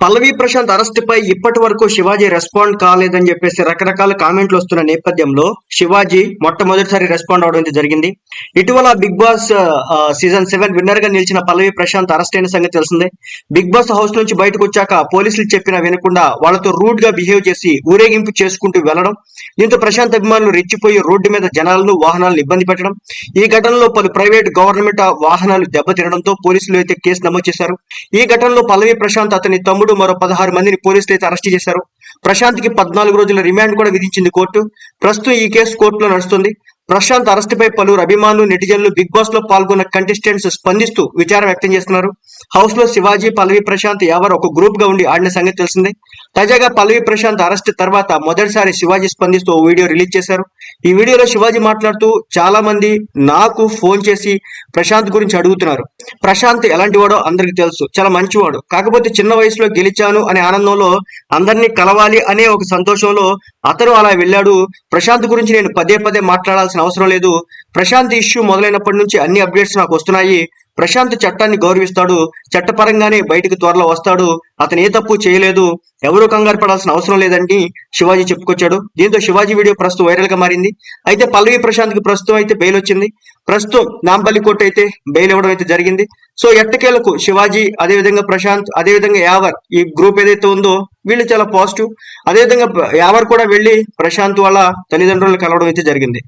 పల్లవి Prashanth arrest పై ఇప్పటి వరకు Shivaji respond కాలేదని చెప్పేసి రకరకాల కామెంట్లు వస్తున్న నేపథ్యంలో శివాజీ మొట్టమొదటిసారి రెస్పాండ్ అవడం జరిగింది. ఇటీవల బిగ్ బాస్ సీజన్ 7 విన్నర్ గా నిలిచిన పల్లవి ప్రశాంత్ అరెస్ట్ అయిన సంగతి తెలిసిందే. బిగ్ బాస్ హౌస్ నుంచి బయటకు వచ్చాక పోలీసులు చెప్పినా వినకుండా వాళ్ళతో రూడ్ గా బిహేవ్ చేసి ఊరేగింపు చేసుకుంటూ వెళ్లడం, దీంతో ప్రశాంత్ అభిమానులు రెచ్చిపోయి రోడ్డు మీద జనాలను వాహనాలను ఇబ్బంది పెట్టడం, ఈ ఘటనలో పలు ప్రైవేట్ గవర్నమెంట్ వాహనాలు దెబ్బతినడంతో పోలీసులు అయితే కేసు నమోదు చేశారు. ఈ ఘటనలో పల్లవి ప్రశాంత్, అతని తమ్ముడు మరో 16 మందిని పోలీసులు అయితే అరెస్ట్ చేశారు. ప్రశాంత్ కి 14 రోజుల రిమాండ్ కూడా విధించింది కోర్టు. ప్రస్తుతం ఈ కేసు కోర్టులో నడుస్తుంది. ప్రశాంత్ అరెస్ట్ పై పలువురు అభిమానులు, నెటిజన్లు, బిగ్ బాస్ లో పాల్గొన్న కంటెస్టెంట్స్ స్పందిస్తూ విచారం వ్యక్తం చేస్తున్నారు. హౌస్ లో శివాజీ, పల్లవి ప్రశాంత్ ఎవరు ఒక గ్రూప్ గా ఉండి ఆడిన సంగతి తెలిసిందే. తాజాగా పల్లవి ప్రశాంత్ అరెస్ట్ తర్వాత మొదటిసారి శివాజీ స్పందిస్తూ ఓ వీడియో రిలీజ్ చేశారు. ఈ వీడియోలో శివాజీ మాట్లాడుతూ, చాలా మంది నాకు ఫోన్ చేసి ప్రశాంత్ గురించి అడుగుతున్నారు. ప్రశాంత్ ఎలాంటి వాడో అందరికి తెలుసు, చాలా మంచివాడు. కాకపోతే చిన్న వయసులో గెలిచాను అనే ఆనందంలో, అందరినీ కలవాలి అనే ఒక సంతోషంలో అతను అలా వెళ్ళాడు. ప్రశాంత్ గురించి నేను పదే పదే మాట్లాడాల్సిన అవసరం లేదు. ప్రశాంత్ ఇష్యూ మొదలైనప్పటి నుంచి అన్ని అప్డేట్స్ నాకు వస్తున్నాయి. ప్రశాంత్ చట్టాన్ని గౌరవిస్తాడు, చట్టపరంగానే బయటకు త్వరలో వస్తాడు. అతను ఏ తప్పు చేయలేదు, ఎవరూ కంగారు పడాల్సిన అవసరం లేదని శివాజీ చెప్పుకొచ్చాడు. దీంతో శివాజీ వీడియో ప్రస్తుతం వైరల్ గా మారింది. అయితే పల్లవి ప్రశాంత్ కి ప్రస్తుతం అయితే బెయిల్ వచ్చింది. ప్రస్తుతం నాంపల్లి కోర్టు అయితే బెయిల్ ఇవ్వడం అయితే జరిగింది. సో ఎట్టకేలకు శివాజీ, అదేవిధంగా ప్రశాంత్, అదేవిధంగా యావర్, ఈ గ్రూప్ ఏదైతే ఉందో వీళ్ళు చాలా పాజిటివ్. అదేవిధంగా యావర్ కూడా వెళ్లి ప్రశాంత్ వాళ్ళ తల్లిదండ్రులను కలవడం అయితే జరిగింది.